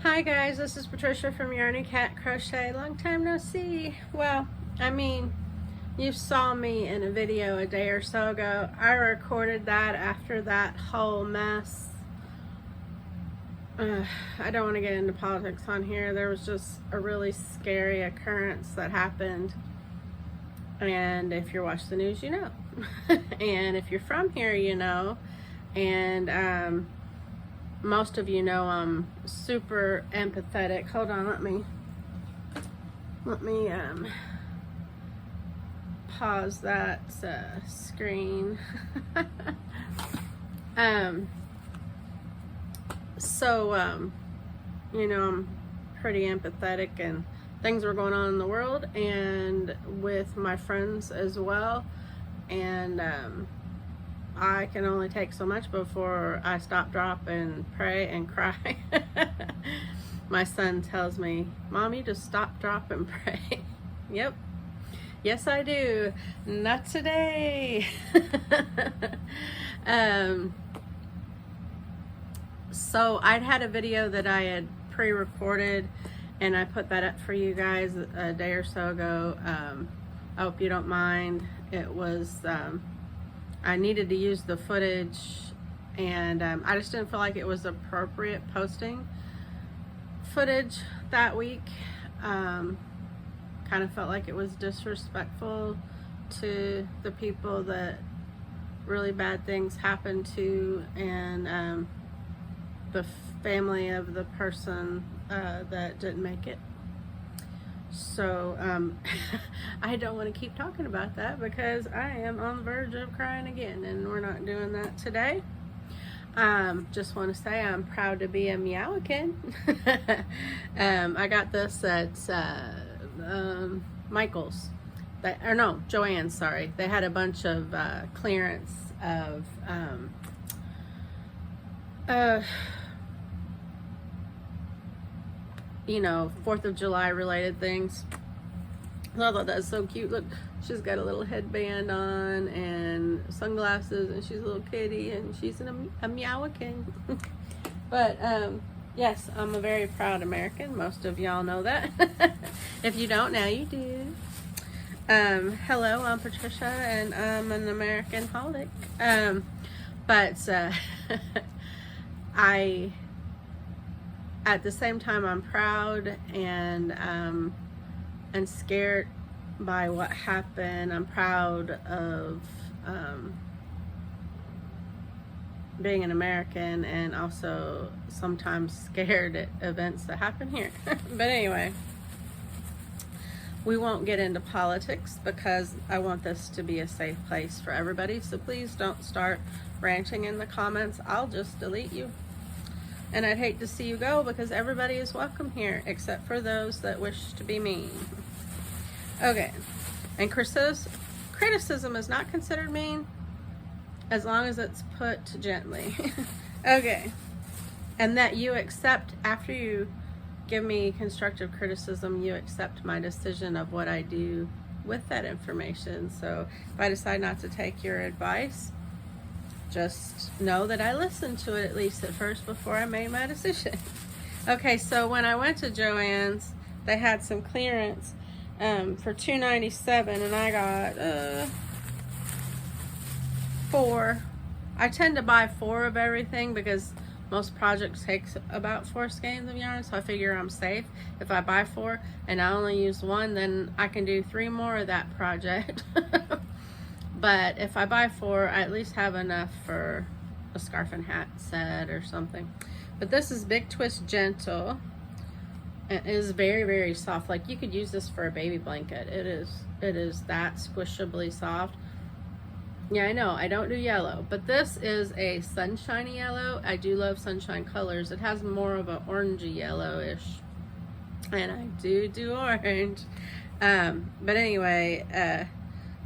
Hi guys, this is Patricia from Yarny Cat Crochet. Long time no see. Well, I mean, you saw me in a video a day or so ago. I recorded that after that whole mess. I don't want to get into politics on here. There was just a really scary occurrence that happened. And if you're watching the news, you know. And if you're from here, you know. And most of you know I'm super empathetic. Hold on, let me pause that screen. You know, I'm pretty empathetic, and things were going on in the world and with my friends as well, and I can only take so much before I stop, drop, and pray and cry. My son tells me, "Mom, you just stop, drop, and pray." Yep. Yes, I do. Not today. So I'd had a video that I had pre-recorded, and I put that up for you guys a day or so ago. I hope you don't mind. It was... I needed to use the footage, and I just didn't feel like it was appropriate posting footage that week. Kind of felt like it was disrespectful to the people that really bad things happened to, and the family of the person that didn't make it. So I don't want to keep talking about that because I am on the verge of crying again, and we're not doing that today. Just want to say I'm proud to be a Meowican. I got this at Michael's, or no, Joann's, sorry. They had a bunch of clearance of you know, 4th of July related things. I thought that was so cute. Look, she's got a little headband on and sunglasses, and she's a little kitty, and she's a Meowican. But yes, I'm a very proud American. Most of y'all know that. If you don't, now you do. Hello, I'm Patricia, and I'm an American holic. At the same time, I'm proud and scared by what happened. I'm proud of being an American, and also sometimes scared at events that happen here. But anyway, we won't get into politics because I want this to be a safe place for everybody. So please don't start ranting in the comments. I'll just delete you. And I'd hate to see you go because everybody is welcome here except for those that wish to be mean. Okay. And criticism is not considered mean as long as it's put gently. Okay. And that you accept, after you give me constructive criticism, you accept my decision of what I do with that information. So if I decide not to take your advice, just know that I listened to it at least at first before I made my decision. Okay, so when I went to Joann's, they had some clearance for $2.97, and I got 4. I tend to buy 4 of everything because most projects take about 4 skeins of yarn, so I figure I'm safe. If I buy 4 and I only use 1, then I can do 3 more of that project. But if I buy 4, I at least have enough for a scarf and hat set or something. But this is Big Twist Gentle. It is very, very soft. Like, you could use this for a baby blanket. It is that squishably soft. Yeah, I know, I don't do yellow, but this is a sunshiny yellow. I do love sunshine colors. It has more of an orangey yellowish, and I do orange. But anyway,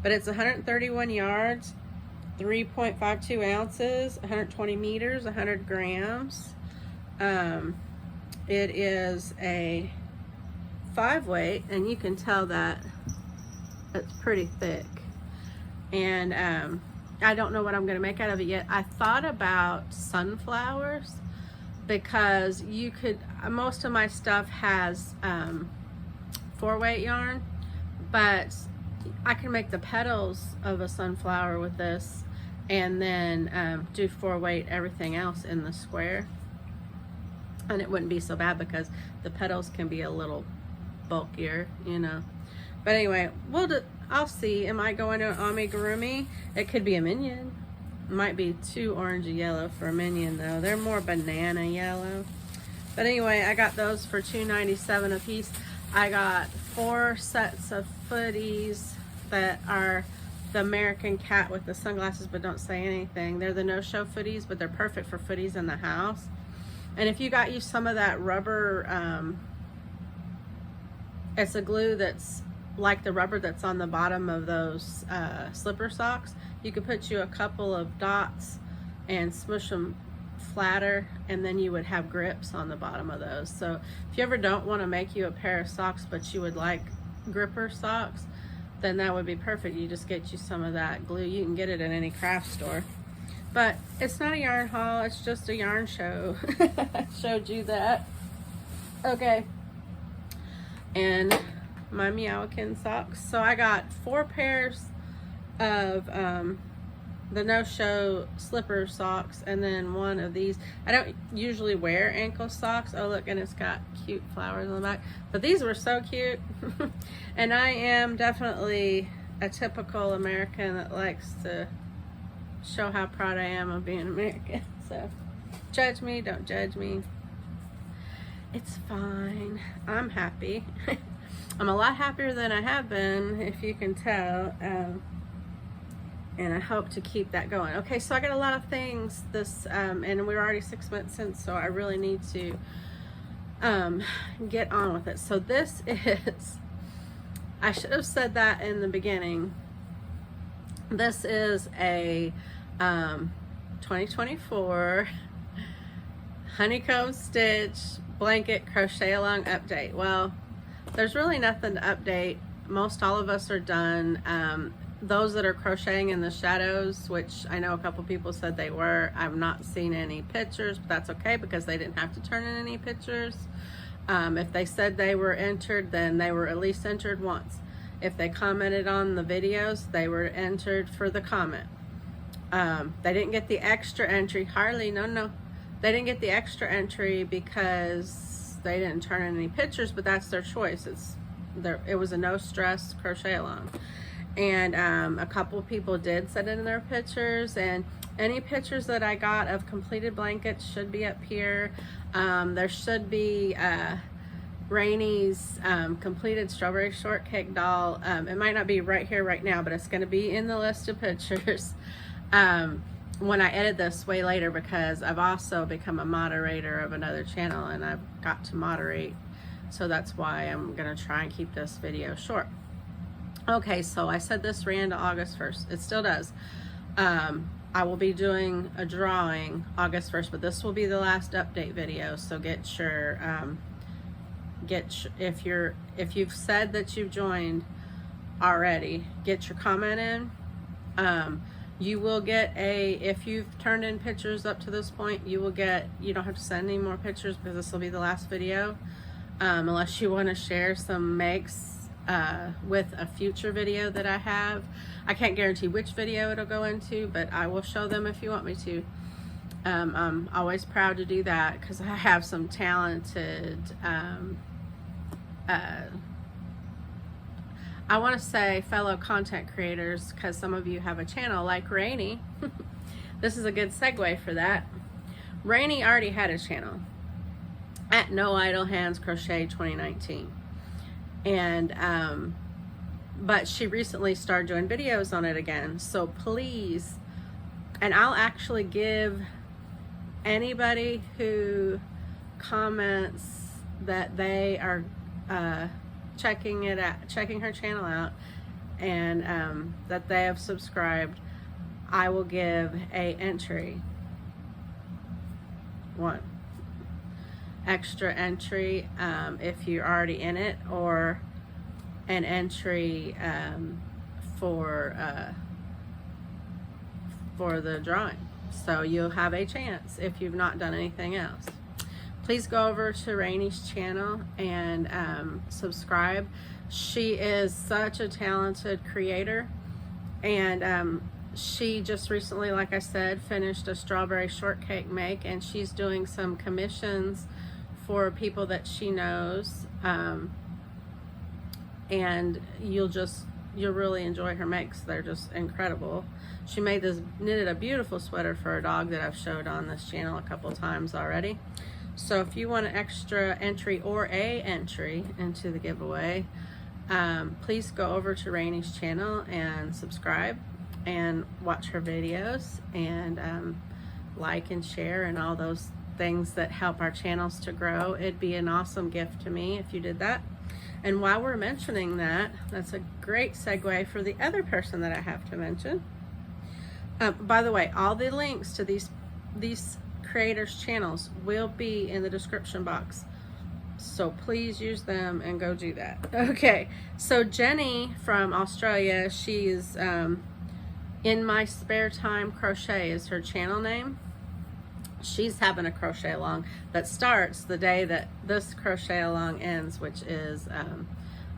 but it's 131 yards, 3.52 ounces, 120 meters, 100 grams. It is a 5-weight, and you can tell that it's pretty thick. And I don't know what I'm going to make out of it yet. I thought about sunflowers, because you could, most of my stuff has 4-weight yarn, but I can make the petals of a sunflower with this, and then do 4-weight everything else in the square, and it wouldn't be so bad because the petals can be a little bulkier, you know. But anyway, I'll see. Am I going to an amigurumi? It could be a minion. Might be too orangey yellow for a minion though. They're more banana yellow. But anyway, I got those for $2.97 a piece. I got 4 sets of footies that are the American cat with the sunglasses but don't say anything. They're the no-show footies, but they're perfect for footies in the house. And if you got you some of that rubber, it's a glue that's like the rubber that's on the bottom of those slipper socks, you could put you a couple of dots and smush them flatter, and then you would have grips on the bottom of those. So if you ever don't want to make you a pair of socks but you would like gripper socks, then that would be perfect. You just get you some of that glue. You can get it at any craft store. But it's not a yarn haul, it's just a yarn show. I showed you that. Okay. And my Meowkin socks. So I got 4 pairs of the no-show slipper socks, and then 1 of these. I don't usually wear ankle socks. Oh look, and it's got cute flowers on the back. But these were so cute. And I am definitely a typical American that likes to show how proud I am of being American. So judge me, don't judge me. It's fine. I'm happy. I'm a lot happier than I have been, if you can tell, and I hope to keep that going. Okay, so I got a lot of things this, and we're already 6 months in, so I really need to get on with it. So this is, I should have said that in the beginning, this is a 2024 honeycomb stitch blanket crochet along update. Well, there's really nothing to update. Most all of us are done. Those that are crocheting in the shadows, which I know a couple people said they were, I've not seen any pictures, but that's okay because they didn't have to turn in any pictures. If they said they were entered, then they were at least entered once. If they commented on the videos, they were entered for the comment. They didn't get the extra entry, hardly, no. They didn't get the extra entry because they didn't turn in any pictures, but that's their choice. It was a no stress crochet along. And a couple people did send in their pictures, and any pictures that I got of completed blankets should be up here. There should be Ranee's completed strawberry shortcake doll. It might not be right here right now, but it's going to be in the list of pictures when I edit this way later, because I've also become a moderator of another channel and I've got to moderate, so that's why I'm going to try and keep this video short. Okay, so I said this ran to August 1st. It still does. I will be doing a drawing August 1st, but this will be the last update video, so get your if you've said that you've joined already, get your comment in. You will get if you've turned in pictures up to this point, you don't have to send any more pictures because this will be the last video, unless you want to share some makes with a future video that I have. I can't guarantee which video it'll go into, but I will show them if you want me to. I'm always proud to do that because I have some talented I want to say fellow content creators, because some of you have a channel like Ranee. This is a good segue for that. Ranee already had a channel at No Idle Hands Crochet 2019, and but she recently started doing videos on it again. So please, and I'll actually give anybody who comments that they are checking her channel out, and that they have subscribed, I will give a entry, 1 extra entry if you're already in it, or an entry for the drawing. So you'll have a chance if you've not done anything else. please go over to Ranee's channel and subscribe. She is such a talented creator, and she just recently, like I said, finished a strawberry shortcake make, and she's doing some commissions for people that she knows, and you'll really enjoy her makes. They're just incredible. She knitted a beautiful sweater for a dog that I've showed on this channel a couple times already. So if you want an extra entry or a entry into the giveaway, please go over to Ranee's channel and subscribe and watch her videos, and like and share and all those things that help our channels to grow. It'd be an awesome gift to me if you did that. And while we're mentioning that, that's a great segue for the other person that I have to mention. By the way, all the links to these creators' channels will be in the description box, so please use them and go do that. Okay, so Jenni from Australia, she's In My Spare Time Crochet is her channel name. She's having a crochet along that starts the day that this crochet along ends, which is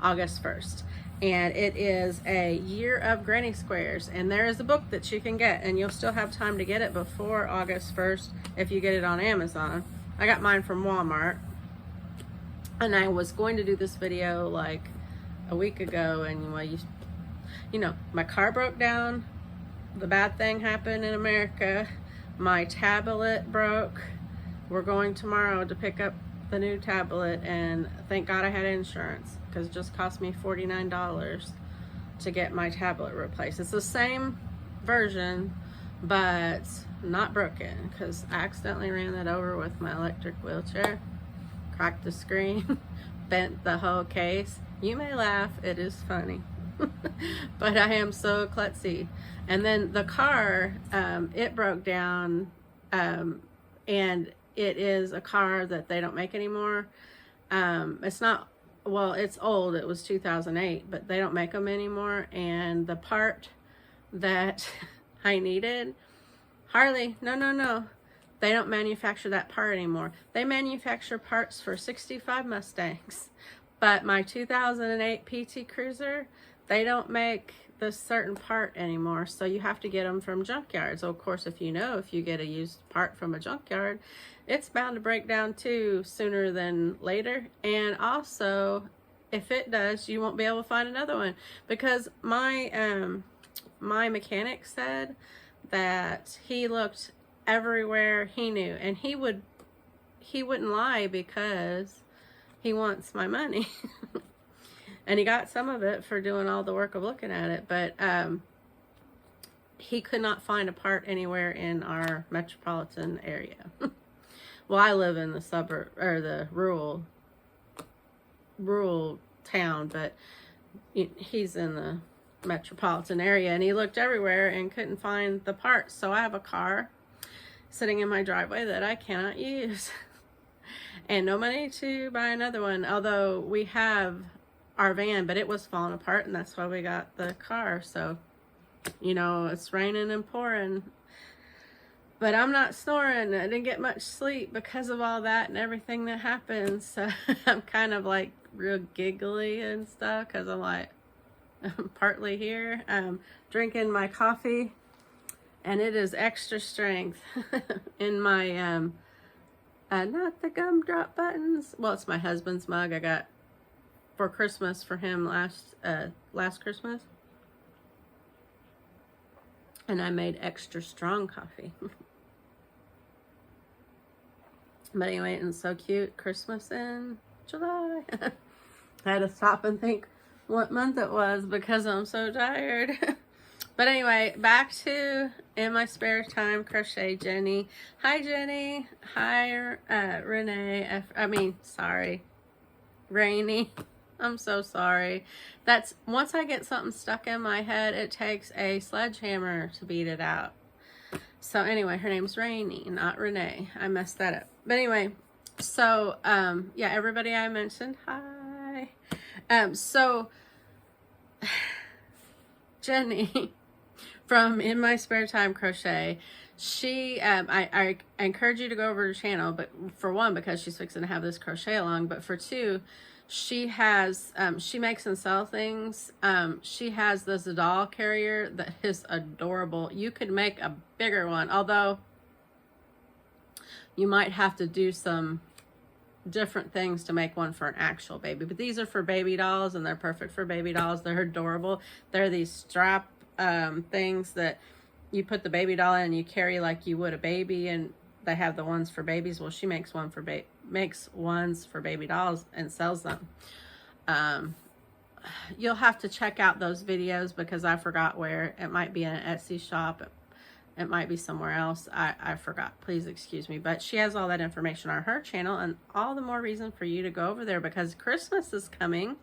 August 1st. And it is a year of granny squares, and there is a book that you can get, and you'll still have time to get it before August 1st if you get it on Amazon. I got mine from Walmart, and I was going to do this video like a week ago, and well, you know, my car broke down, the bad thing happened in America, my tablet broke. We're going tomorrow to pick up the new tablet, and thank God I had insurance, because it just cost me $49 to get my tablet replaced. It's the same version, but not broken, because I accidentally ran that over with my electric wheelchair, cracked the screen, bent the whole case. You may laugh, it is funny. But I am so klutzy. And then the car, it broke down, and it is a car that they don't make anymore. It's not, well, it's old. It was 2008, but they don't make them anymore. And the part that I needed, Harley, no. They don't manufacture that part anymore. They manufacture parts for 65 Mustangs. But my 2008 PT Cruiser, they don't make this certain part anymore, so you have to get them from junkyards. So of course, if you get a used part from a junkyard, it's bound to break down too sooner than later. And also, if it does, you won't be able to find another one, because my my mechanic said that he looked everywhere he knew, and he wouldn't lie, because he wants my money. And he got some of it for doing all the work of looking at it, but he could not find a part anywhere in our metropolitan area. Well, I live in the suburb, or the rural town, but he's in the metropolitan area, and he looked everywhere and couldn't find the parts. So I have a car sitting in my driveway that I cannot use. And no money to buy another one, although we have our van, but it was falling apart, and that's why we got the car. So, you know, it's raining and pouring, but I'm not snoring. I didn't get much sleep because of all that and everything that happened. So I'm kind of like real giggly and stuff, because I'm like, I'm partly here. I'm drinking my coffee, and it is extra strength in my not the gumdrop buttons. Well, it's my husband's mug I got for Christmas for him last Christmas, and I made extra strong coffee. But anyway, it's so cute. Christmas in July. I had to stop and think what month it was, because I'm so tired. But anyway, back to In My Spare Time Crochet Jenni. Hi, Jenni. Hi, Renee. Ranee. I'm so sorry. That's, once I get something stuck in my head, it takes a sledgehammer to beat it out. So anyway, her name's Ranee, not Renee. I messed that up. But anyway, so, yeah, everybody I mentioned, hi. So, Jenni from In My Spare Time Crochet, She, I encourage you to go over her channel, but for one, because she's fixing to have this crochet along, but for two, she has, she makes and sell things. She has this doll carrier that is adorable. You could make a bigger one, although you might have to do some different things to make one for an actual baby, but these are for baby dolls, and they're perfect for baby dolls. They're adorable. They're these strap things that you put the baby doll in and you carry like you would a baby, and they have the ones for babies. Well, she makes ones for baby dolls and sells them. You'll have to check out those videos because I forgot where. It might be in an Etsy shop. It might be somewhere else. I forgot. Please excuse me. But she has all that information on her channel, and all the more reason for you to go over there because Christmas is coming.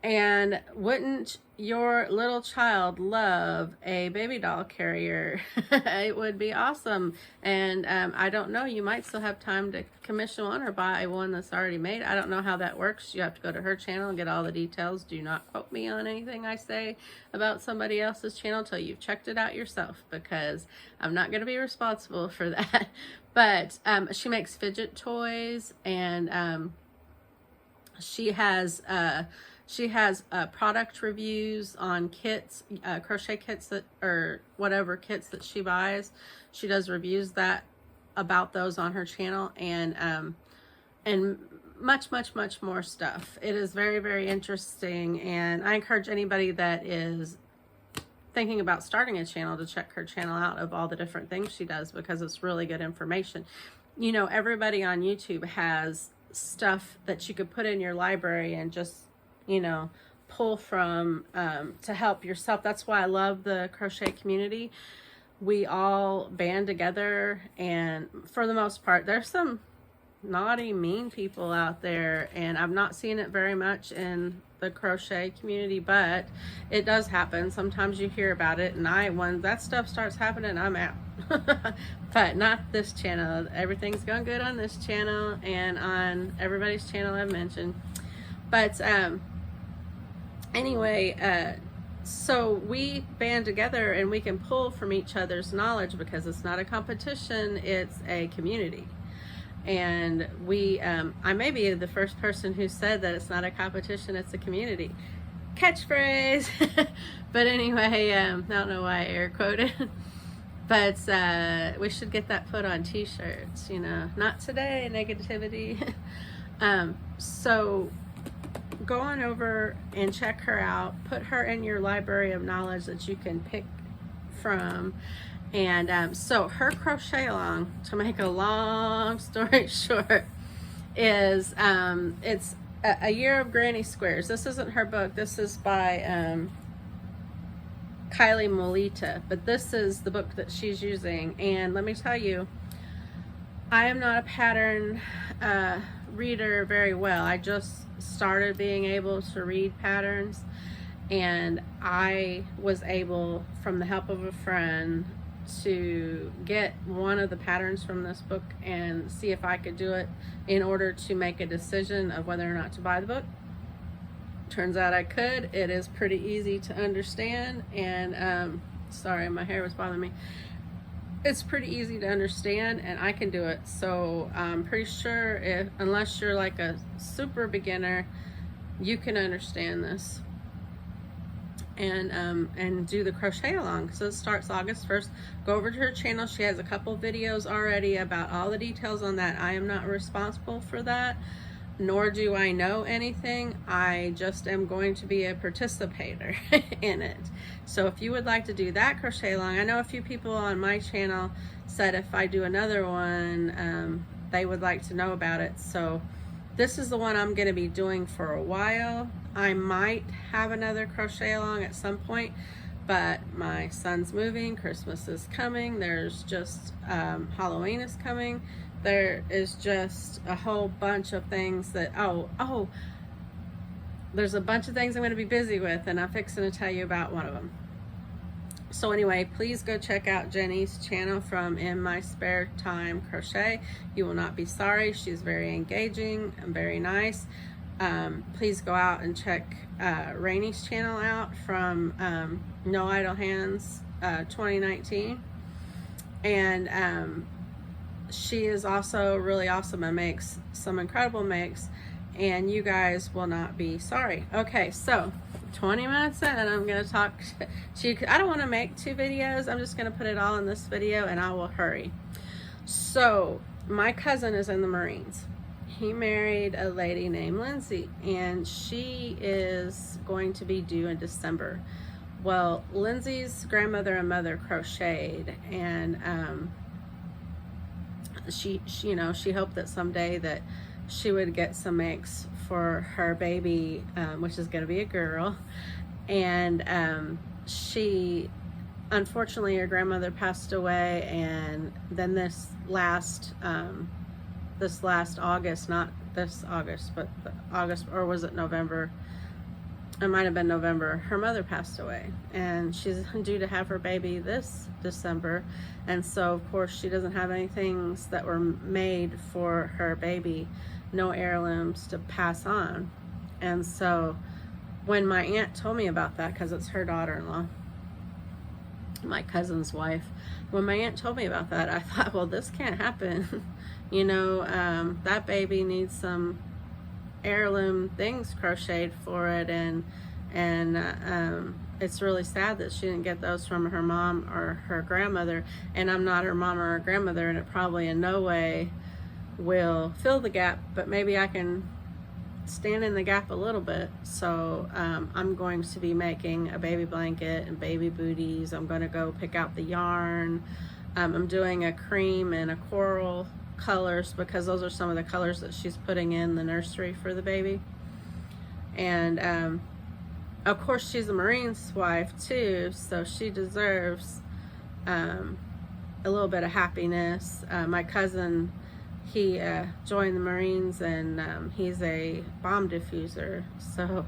And wouldn't your little child love a baby doll carrier? It would be awesome. And I don't know, you might still have time to commission one or buy one that's already made. I don't know how that works. You have to go to her channel and get all the details. Do not quote me on anything I say about somebody else's channel till you've checked it out yourself, because I'm not going to be responsible for that. But she makes fidget toys, and she has product reviews on kits, crochet kits that, or whatever kits that she buys. She does reviews about those on her channel, and much more stuff. It is very, very interesting, and I encourage anybody that is thinking about starting a channel to check her channel out of all the different things she does, because it's really good information. You know, everybody on YouTube has stuff that you could put in your library and just, you know, pull from to help yourself. That's why I love the crochet community. We all band together, and for the most part, there's some naughty, mean people out there, and I've not seen it very much in the crochet community, but it does happen. Sometimes you hear about it, and when that stuff starts happening, I'm out. But not this channel. Everything's going good on this channel and on everybody's channel I've mentioned. But anyway, so we band together and we can pull from each other's knowledge, because it's not a competition, it's a community. And I may be the first person who said that it's not a competition, it's a community. Catchphrase. But anyway, I don't know why I air quoted. But we should get that put on t-shirts, you know. Not today, negativity. So go on over and check her out. Put her in your library of knowledge that you can pick from. And so her crochet along, to make a long story short, is it's a Year of Granny Squares. This isn't her book. This is by Kylie Molita, but this is the book that she's using. And let me tell you, I am not a pattern reader very well. I just started being able to read patterns, and I was able, from the help of a friend, to get one of the patterns from this book and see if I could do it in order to make a decision of whether or not to buy the book. Turns out I could. It is pretty easy to understand, and sorry, my hair was bothering me. It's pretty easy to understand, and I can do it. So I'm pretty sure, unless you're like a super beginner, you can understand this and do the crochet along. So it starts August 1st. Go over to her channel. She has a couple videos already about all the details on that. I am not responsible for that, nor do I know anything. I just am going to be a participator in it. So if you would like to do that crochet along, I know a few people on my channel said if I do another one, they would like to know about it. So this is the one I'm going to be doing for a while. I might have another crochet along at some point, but my son's moving, Christmas is coming, there's just Halloween is coming. There is just a whole bunch of things that, there's a bunch of things I'm going to be busy with, and I'm fixing to tell you about one of them. So anyway, please go check out Jenni's channel from In My Spare Time Crochet. You will not be sorry. She's very engaging and very nice. Please go out and check Ranee's channel out from No Idle Hands 2019. And she is also really awesome and makes some incredible makes, and you guys will not be sorry. Okay, so 20 minutes in, I'm gonna talk to you. I don't want to make 2 videos. I'm just gonna put it all in this video, and I will hurry. So my cousin is in the Marines. He married a lady named Lindsay, and she is going to be due in December. Well, Lindsay's grandmother and mother crocheted, and she you know, she hoped that someday that she would get some makes for her baby, which is going to be a girl. And she, unfortunately, her grandmother passed away, and then this last August, not this August, but the August, or was it November? It might have been November. Her mother passed away, and she's due to have her baby this December. And so, of course, she doesn't have any things that were made for her baby, no heirlooms to pass on. And so when my aunt told me about that, because it's her daughter-in-law, my cousin's wife, when my aunt told me about that, I thought, well, this can't happen. You know, that baby needs some heirloom things crocheted for it, and it's really sad that she didn't get those from her mom or her grandmother. And I'm not her mom or her grandmother, and it probably in no way will fill the gap, but maybe I can stand in the gap a little bit. So I'm going to be making a baby blanket and baby booties. I'm going to go pick out the yarn. I'm doing a cream and a coral colors, because those are some of the colors that she's putting in the nursery for the baby. And of course, she's a Marine's wife too, so she deserves a little bit of happiness. My cousin, he joined the Marines, and he's a bomb diffuser, so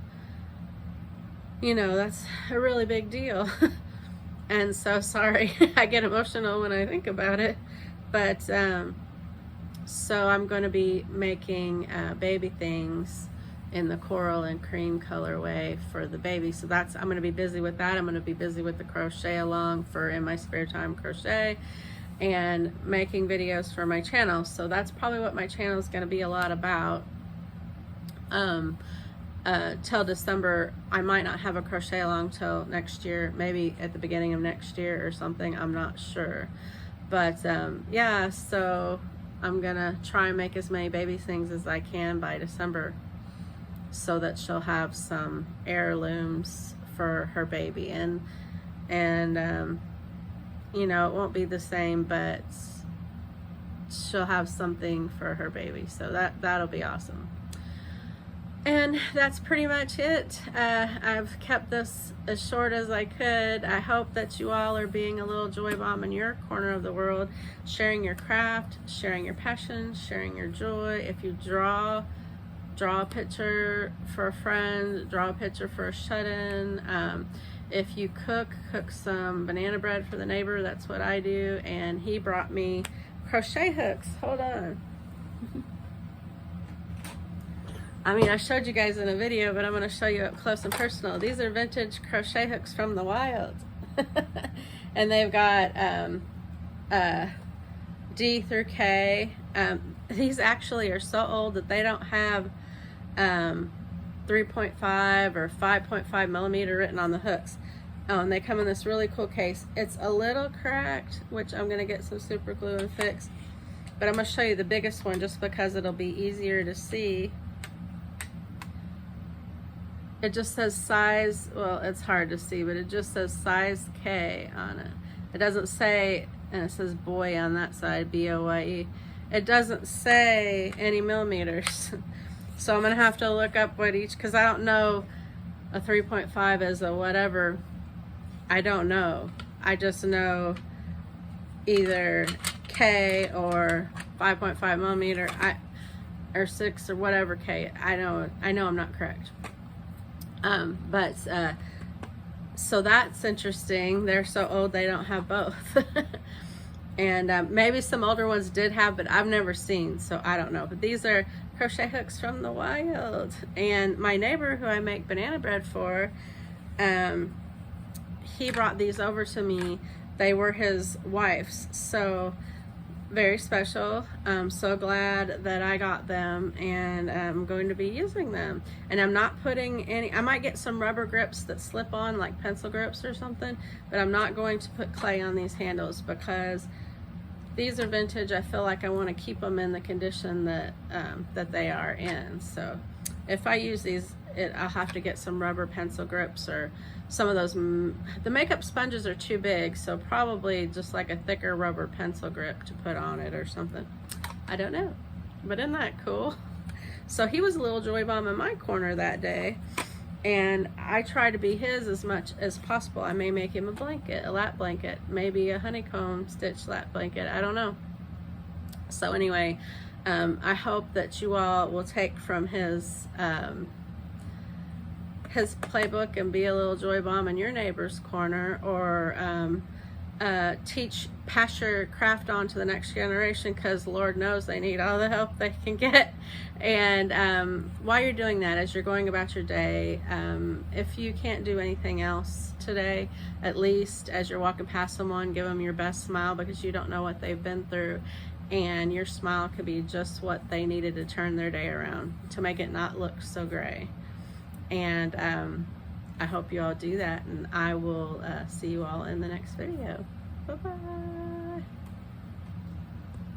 you know, that's a really big deal. And so, sorry, I get emotional when I think about it, but so I'm going to be making baby things in the coral and cream colorway for the baby. So that's, I'm going to be busy with that. I'm going to be busy with the crochet along for in my spare time crochet, and making videos for my channel. So that's probably what my channel is going to be a lot about. Till December. I might not have a crochet along till next year, maybe at the beginning of next year or something. I'm not sure. But yeah, so I'm gonna try and make as many baby things as I can by December, so that she'll have some heirlooms for her baby. And you know, it won't be the same, but she'll have something for her baby. So that'll be awesome. And that's pretty much it. I've kept this as short as I could. I hope that you all are being a little joy bomb in your corner of the world, sharing your craft, sharing your passion, sharing your joy. If you draw a picture for a friend, draw a picture for a shut-in. If you cook some banana bread for the neighbor. That's what I do. And he brought me crochet hooks. Hold on. I mean, I showed you guys in a video, but I'm going to show you up close and personal. These are vintage crochet hooks from the wild. And they've got D through K. These actually are so old that they don't have 3.5 or 5.5 millimeter written on the hooks. Oh, and they come in this really cool case. It's a little cracked, which I'm going to get some super glue and fix. But I'm going to show you the biggest one just because it'll be easier to see. It just says size, well, it's hard to see, but it just says size K on it. It doesn't say, and it says boy on that side, B-O-Y-E. It doesn't say any millimeters. So I'm going to have to look up what each, because I don't know a 3.5 is a whatever. I don't know. I just know either K or 5.5 millimeter, or 6 or whatever K. I know I'm not correct. So that's interesting. They're so old they don't have both. And maybe some older ones did have, but I've never seen, so I don't know. But these are crochet hooks from the wild. And my neighbor who I make banana bread for, he brought these over to me They were his wife's, so very special. I'm so glad that I got them, and I'm going to be using them. And I'm not putting any, I might get some rubber grips that slip on, like pencil grips or something, but I'm not going to put clay on these handles because these are vintage. I feel like I want to keep them in the condition that that they are in. So if I use these, I'll have to get some rubber pencil grips or some of those. The makeup sponges are too big, so probably just like a thicker rubber pencil grip to put on it or something. I don't know, but isn't that cool? So he was a little joy bomb in my corner that day, and I try to be his as much as possible. I may make him a blanket, a lap blanket, maybe a honeycomb stitch lap blanket, I don't know. So anyway, I hope that you all will take from his playbook and be a little joy bomb in your neighbor's corner, or pass your craft on to the next generation, because Lord knows they need all the help they can get. And while you're doing that, as you're going about your day, if you can't do anything else today, at least as you're walking past someone, give them your best smile, because you don't know what they've been through, and your smile could be just what they needed to turn their day around, to make it not look so gray. And I hope you all do that, and I will see you all in the next video. Bye-bye.